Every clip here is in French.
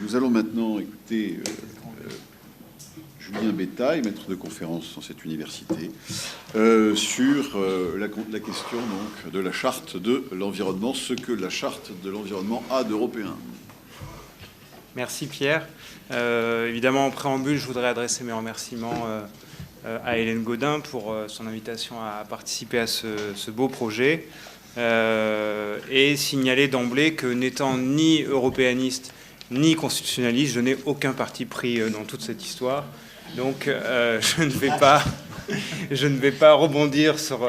Nous allons maintenant écouter Julien Bétail, maître de conférence dans cette université, sur la question donc, de la charte de l'environnement, ce que la charte de l'environnement a d'européen. Merci Pierre. Évidemment, en préambule, je voudrais adresser mes remerciements à Hélène Gaudin pour son invitation à participer à ce beau projet et signaler d'emblée que n'étant ni européaniste ni constitutionnaliste, je n'ai aucun parti pris dans toute cette histoire. Donc je ne vais pas rebondir sur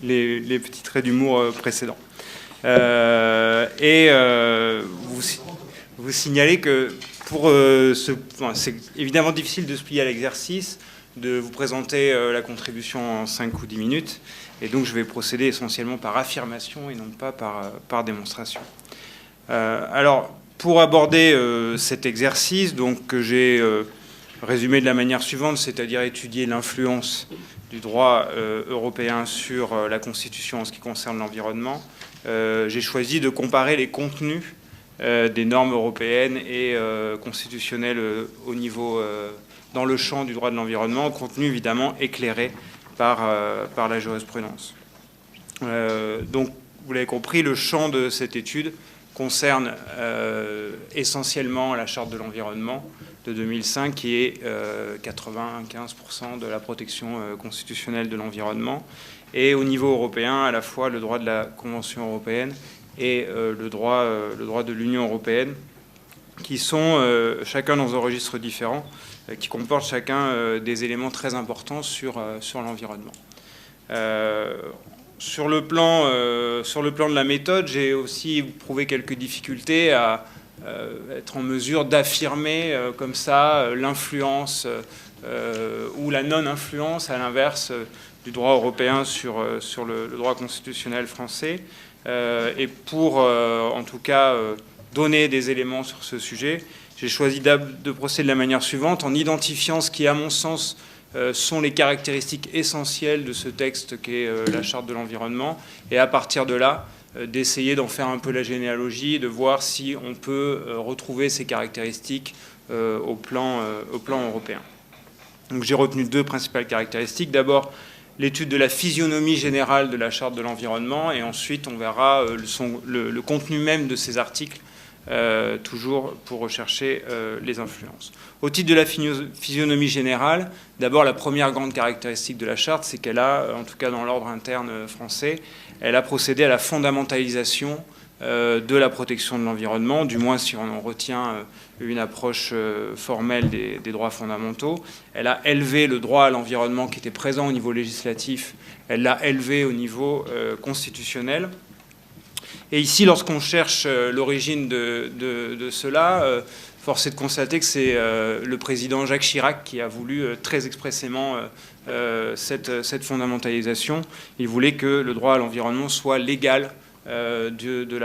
les petits traits d'humour précédents. Vous signalez que c'est évidemment difficile de se plier à l'exercice, de vous présenter la contribution en 5 ou 10 minutes, et donc je vais procéder essentiellement par affirmation et non pas par démonstration. Alors, pour aborder cet exercice, donc, que j'ai résumé de la manière suivante, c'est-à-dire étudier l'influence du droit européen sur la Constitution en ce qui concerne l'environnement, j'ai choisi de comparer les contenus des normes européennes et constitutionnelles au niveau, dans le champ du droit de l'environnement, contenu évidemment éclairé par la jurisprudence. Donc, vous l'avez compris, le champ de cette étude concerne essentiellement la Charte de l'environnement de 2005, qui est 95% de la protection constitutionnelle de l'environnement, et au niveau européen, à la fois le droit de la Convention européenne et le droit de l'Union européenne, qui sont chacun dans un registre différent, qui comportent chacun des éléments très importants sur l'environnement. Sur le plan de la méthode, j'ai aussi éprouvé quelques difficultés à être en mesure d'affirmer comme ça l'influence ou la non-influence, à l'inverse, du droit européen sur le droit constitutionnel français. Et pour, en tout cas, donner des éléments sur ce sujet, j'ai choisi de procéder de la manière suivante, en identifiant ce qui, à mon sens, sont les caractéristiques essentielles de ce texte qu'est la Charte de l'environnement, et à partir de là, d'essayer d'en faire un peu la généalogie, de voir si on peut retrouver ces caractéristiques au plan européen. Donc j'ai retenu 2 principales caractéristiques. D'abord, l'étude de la physionomie générale de la Charte de l'environnement, et ensuite on verra le contenu même de ces articles, toujours pour rechercher les influences. Au titre de la physionomie générale, d'abord la première grande caractéristique de la Charte, c'est qu'elle a, en tout cas dans l'ordre interne français, elle a procédé à la fondamentalisation de la protection de l'environnement, du moins si on en retient une approche formelle des droits fondamentaux. Elle a élevé le droit à l'environnement qui était présent au niveau législatif, elle l'a élevé au niveau constitutionnel. Et ici, lorsqu'on cherche l'origine de cela, force est de constater que c'est le président Jacques Chirac qui a voulu très expressément cette fondamentalisation. Il voulait que le droit à l'environnement soit l'égal de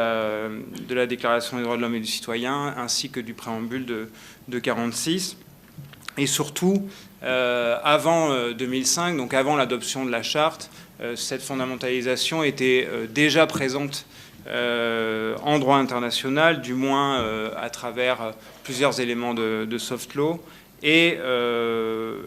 la Déclaration des droits de l'homme et du citoyen, ainsi que du préambule de 1946. Et surtout, avant 2005, donc avant l'adoption de la Charte, cette fondamentalisation était déjà présente en droit international, du moins à travers plusieurs éléments de soft law, et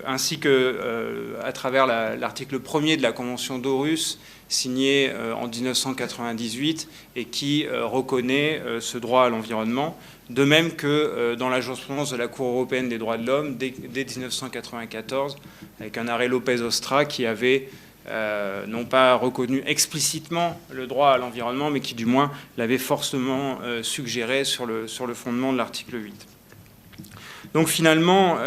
ainsi que à travers l'article 1er de la Convention d'Aarhus, signée en 1998, et qui reconnaît ce droit à l'environnement, de même que dans la jurisprudence de la Cour européenne des droits de l'homme dès 1994, avec un arrêt Lopez-Ostra qui avait non pas reconnu explicitement le droit à l'environnement, mais qui du moins l'avait fortement suggéré sur le fondement de l'article 8. Donc finalement,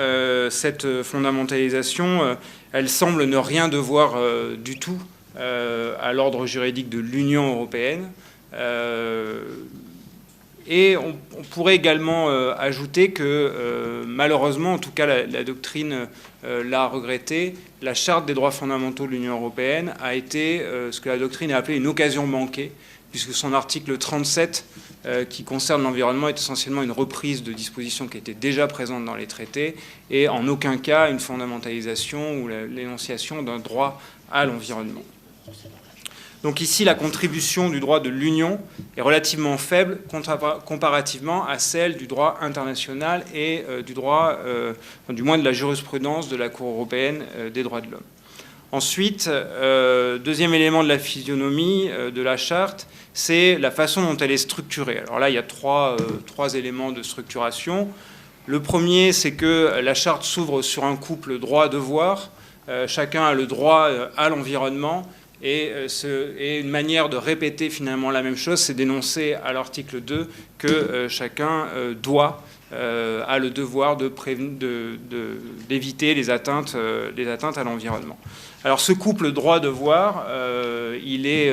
cette fondamentalisation, elle semble ne rien devoir du tout à l'ordre juridique de l'Union européenne. Et on pourrait également ajouter que, malheureusement, en tout cas la doctrine l'a regretté, la Charte des droits fondamentaux de l'Union européenne a été ce que la doctrine a appelé une occasion manquée, puisque son article 37, qui concerne l'environnement, est essentiellement une reprise de dispositions qui étaient déjà présentes dans les traités, et en aucun cas une fondamentalisation ou l'énonciation d'un droit à l'environnement. Donc ici, la contribution du droit de l'Union est relativement faible comparativement à celle du droit international et du droit, du moins de la jurisprudence de la Cour européenne des droits de l'homme. Ensuite, deuxième élément de la physionomie de la charte, c'est la façon dont elle est structurée. Alors là, il y a trois éléments de structuration. Le premier, c'est que la charte s'ouvre sur un couple droit-devoir. Chacun a le droit à l'environnement et une manière de répéter finalement la même chose, c'est d'énoncer à l'article 2 que chacun a le devoir d'éviter les atteintes à l'environnement. Alors ce couple droit-devoir, il est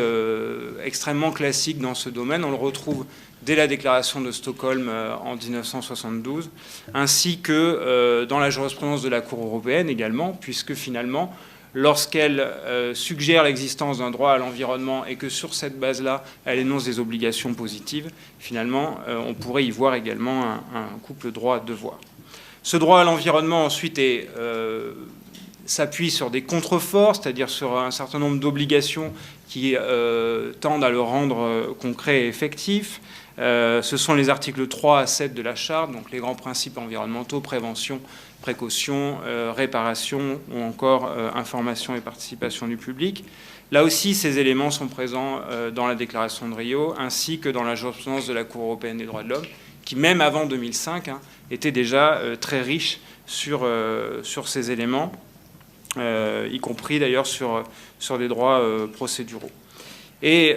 extrêmement classique dans ce domaine. On le retrouve dès la déclaration de Stockholm en 1972, ainsi que dans la jurisprudence de la Cour européenne également, puisque finalement, lorsqu'elle suggère l'existence d'un droit à l'environnement et que sur cette base-là, elle énonce des obligations positives, finalement, on pourrait y voir également un couple droit-devoir. Ce droit à l'environnement, ensuite, s'appuie sur des contreforts, c'est-à-dire sur un certain nombre d'obligations qui tendent à le rendre concret et effectif. Ce sont les articles 3 à 7 de la Charte, donc les grands principes environnementaux, prévention, précaution, réparation ou encore information et participation du public. Là aussi, ces éléments sont présents dans la déclaration de Rio, ainsi que dans la jurisprudence de la Cour européenne des droits de l'homme, qui même avant 2005 était déjà très riche sur ces éléments, y compris d'ailleurs sur des droits procéduraux. Et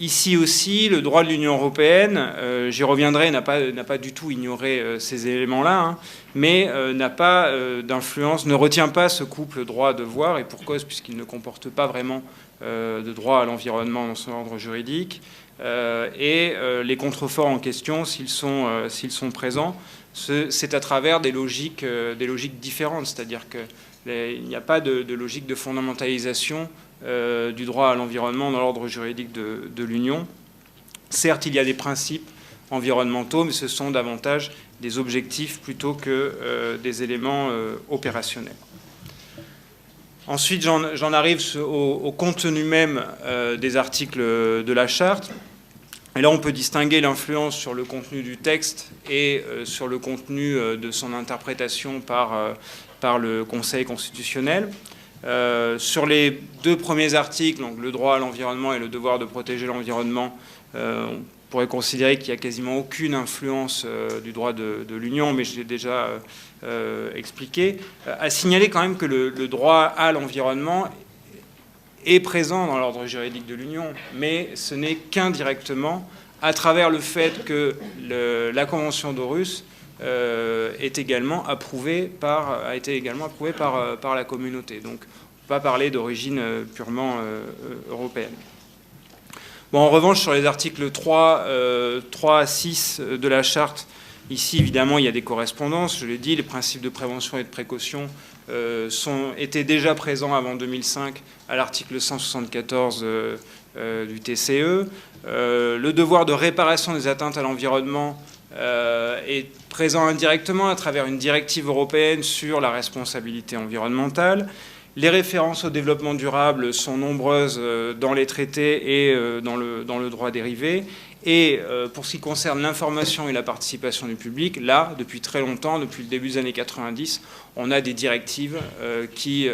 ici aussi, le droit de l'Union européenne, j'y reviendrai, n'a pas du tout ignoré ces éléments-là, mais n'a pas d'influence, ne retient pas ce couple droit-devoir, et pour cause, puisqu'il ne comporte pas vraiment de droit à l'environnement dans son ordre juridique. Et les contreforts en question, s'ils sont présents, c'est à travers des logiques différentes, c'est-à-dire qu'il n'y a pas de logique de fondamentalisation du droit à l'environnement dans l'ordre juridique de l'Union. Certes, il y a des principes environnementaux, mais ce sont davantage des objectifs plutôt que des éléments opérationnels. Ensuite, j'en arrive au contenu même des articles de la Charte. Et là, on peut distinguer l'influence sur le contenu du texte et sur le contenu de son interprétation par le Conseil constitutionnel. Sur les deux premiers articles, donc le droit à l'environnement et le devoir de protéger l'environnement, on pourrait considérer qu'il n'y a quasiment aucune influence du droit de l'Union, mais je l'ai déjà expliqué. À signaler quand même que le droit à l'environnement est présent dans l'ordre juridique de l'Union, mais ce n'est qu'indirectement à travers le fait que la Convention d'Aarhus a été également approuvée par la communauté. Donc, on ne peut pas parler d'origine purement européenne. Bon, en revanche, sur les articles 3 à 6 de la Charte, ici, évidemment, il y a des correspondances. Je l'ai dit, les principes de prévention et de précaution étaient déjà présents avant 2005 à l'article 174 du TCE. Le devoir de réparation des atteintes à l'environnement est présent indirectement à travers une directive européenne sur la responsabilité environnementale. Les références au développement durable sont nombreuses dans les traités et dans le droit dérivé. Et pour ce qui concerne l'information et la participation du public, là, depuis très longtemps, depuis le début des années 90, on a des directives qui,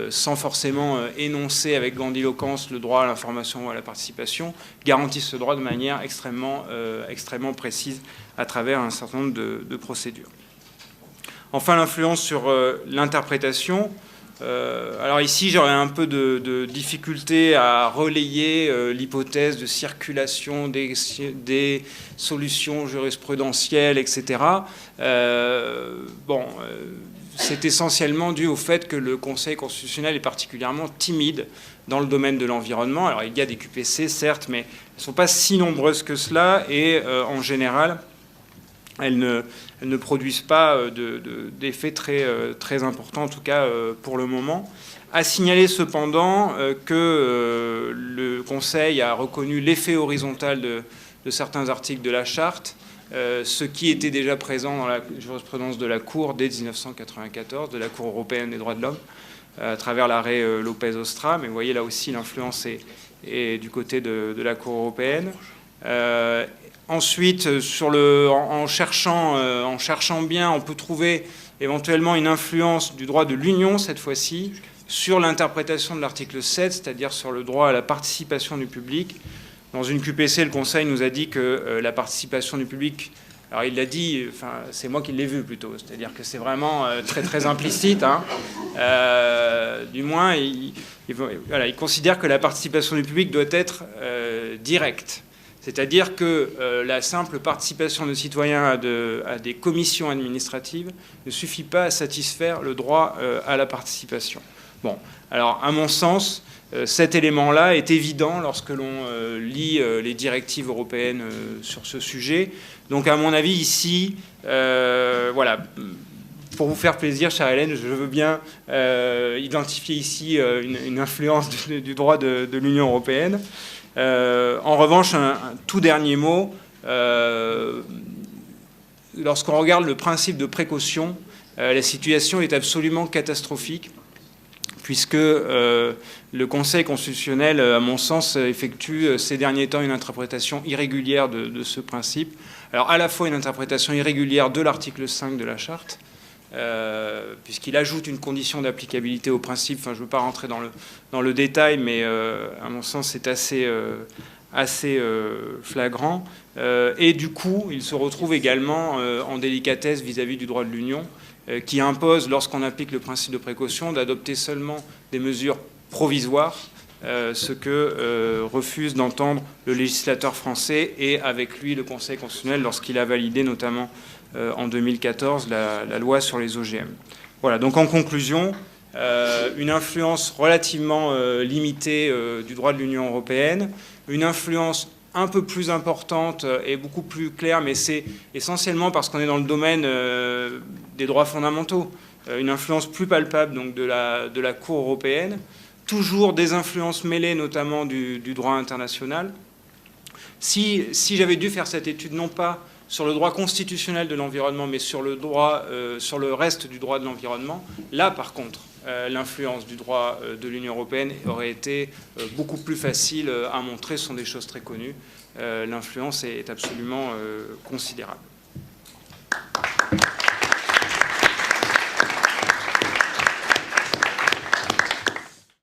sans forcément énoncer avec grandiloquence le droit à l'information ou à la participation, garantissent ce droit de manière extrêmement précise à travers un certain nombre de procédures. Enfin, l'influence sur l'interprétation. Alors ici, j'aurais un peu de difficulté à relayer l'hypothèse de circulation des solutions jurisprudentielles, etc. C'est essentiellement dû au fait que le Conseil constitutionnel est particulièrement timide dans le domaine de l'environnement. Alors il y a des QPC, certes, mais elles ne sont pas si nombreuses que cela, et en général, elles ne produisent pas d'effets très importants, en tout cas pour le moment. À signaler cependant que le Conseil a reconnu l'effet horizontal de certains articles de la Charte, ce qui était déjà présent dans la jurisprudence de la Cour dès 1994, de la Cour européenne des droits de l'homme, à travers l'arrêt Lopez-Ostra, mais vous voyez là aussi l'influence est du côté de la Cour européenne. Ensuite, en cherchant bien, on peut trouver éventuellement une influence du droit de l'Union, cette fois-ci, sur l'interprétation de l'article 7, c'est-à-dire sur le droit à la participation du public. Dans une QPC, le Conseil nous a dit que la participation du public, alors il l'a dit, enfin, c'est moi qui l'ai vu plutôt, c'est-à-dire que c'est vraiment très très implicite. Hein. Du moins, il considère que la participation du public doit être directe. C'est-à-dire que la simple participation de citoyens à des commissions administratives ne suffit pas à satisfaire le droit à la participation. Bon, alors à mon sens, cet élément-là est évident lorsque l'on lit les directives européennes sur ce sujet. Donc à mon avis, ici, voilà, pour vous faire plaisir, chère Hélène, je veux bien identifier ici une influence du droit de l'Union européenne. En revanche, un tout dernier mot, lorsqu'on regarde le principe de précaution, la situation est absolument catastrophique, puisque le Conseil constitutionnel, à mon sens, effectue ces derniers temps une interprétation irrégulière de ce principe. Alors, à la fois une interprétation irrégulière de l'article 5 de la Charte, puisqu'il ajoute une condition d'applicabilité au principe. Enfin, je ne veux pas rentrer dans le détail, mais à mon sens, c'est assez flagrant. Et du coup, il se retrouve également en délicatesse vis-à-vis du droit de l'Union, qui impose, lorsqu'on applique le principe de précaution, d'adopter seulement des mesures provisoires, ce que refuse d'entendre le législateur français et avec lui le Conseil constitutionnel lorsqu'il a validé notamment en 2014 la loi sur les OGM. Voilà, donc en conclusion, une influence relativement limitée du droit de l'Union européenne, une influence un peu plus importante et beaucoup plus claire, mais c'est essentiellement parce qu'on est dans le domaine des droits fondamentaux, une influence plus palpable donc, de la Cour européenne, toujours des influences mêlées notamment du droit international. Si j'avais dû faire cette étude, non pas sur le droit constitutionnel de l'environnement, mais sur le reste du droit de l'environnement, là par contre, l'influence du droit de l'Union européenne aurait été beaucoup plus facile à montrer. Ce sont des choses très connues. L'influence est absolument considérable.